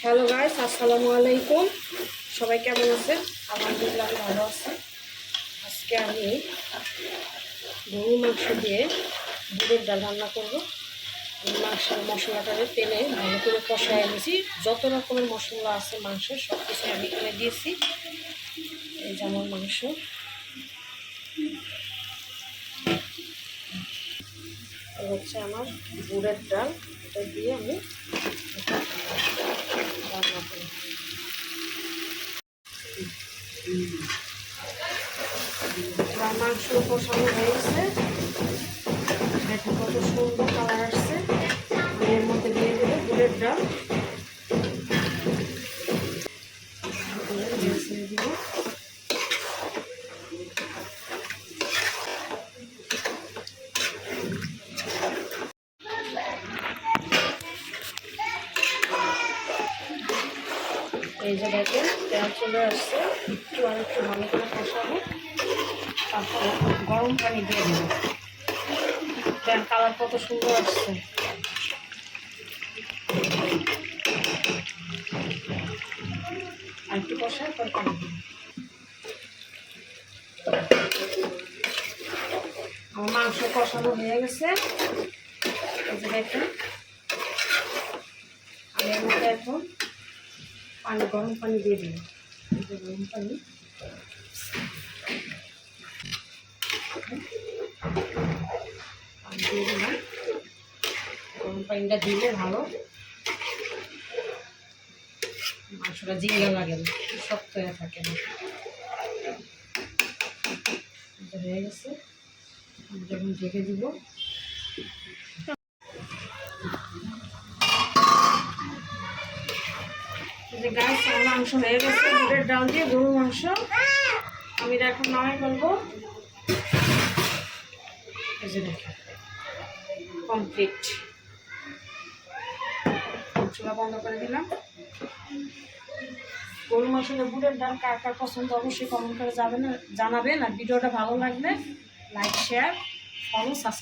Hello guys, আসসালামু আলাইকুম। সবাই কেমন আছেন? আলহামদুলিল্লাহ আমি ভালো আছি। আজকে আমি গরুর মাংস দিয়ে বুটের ডাল রান্না করব। মাংসের মশলাটাকে তেলে ভালো করে কষায় এনেছি। যত রকমের মশলা আছে মাংসের সব কিছু আমি এখানে দিয়েছি। এই যেমন মাংস, হচ্ছে আমার বুটের ডাল, এটা দিয়ে আমি রান্না করি। মাংস কষানো হয়ে গেছে, দেখো কত সুন্দর কালার আসছে। আমি এর মধ্যে দিয়ে দেবো বুটের ডাল, দিব। এই যে দেখেন তেল চলে আসছে, একটু আর একটু ভালো করে কষাবো, তারপরে গরম পানি দিয়ে দেবো। তেল কালার কত সুন্দর আসছে। আর একটু কষায় পরে পানি দিই। আমার মাংস কষানো হয়ে গেছে। এই যে দেখেন আমি এর মধ্যে এখন গরম পানি দিয়ে দিই। গরম পানি দিয়ে দিলাম। গরম পানিটা দিলে ভালো, মাংসটা জিঙ্গা লাগে না, শক্ত হয়ে থাকে না। হয়ে গেছে, আমি যখন ঢেকে দিব। যে গাছ মাংস হয়ে গেছে, বুটের ডাল দিয়ে গরুর মাংস। আমি এটা এখন নামাই ফেলবো। এই যে দেখেন কমপ্লিট। চুলা বন্ধ করে দিলাম। গরুর মাংস বুটের ডাল কার কার পছন্দ অবশ্যই কমেন্ট করে জানাবেন। আর ভিডিওটা ভালো লাগলে লাইক, শেয়ার, ফলো, সাবস্ক্রাইব।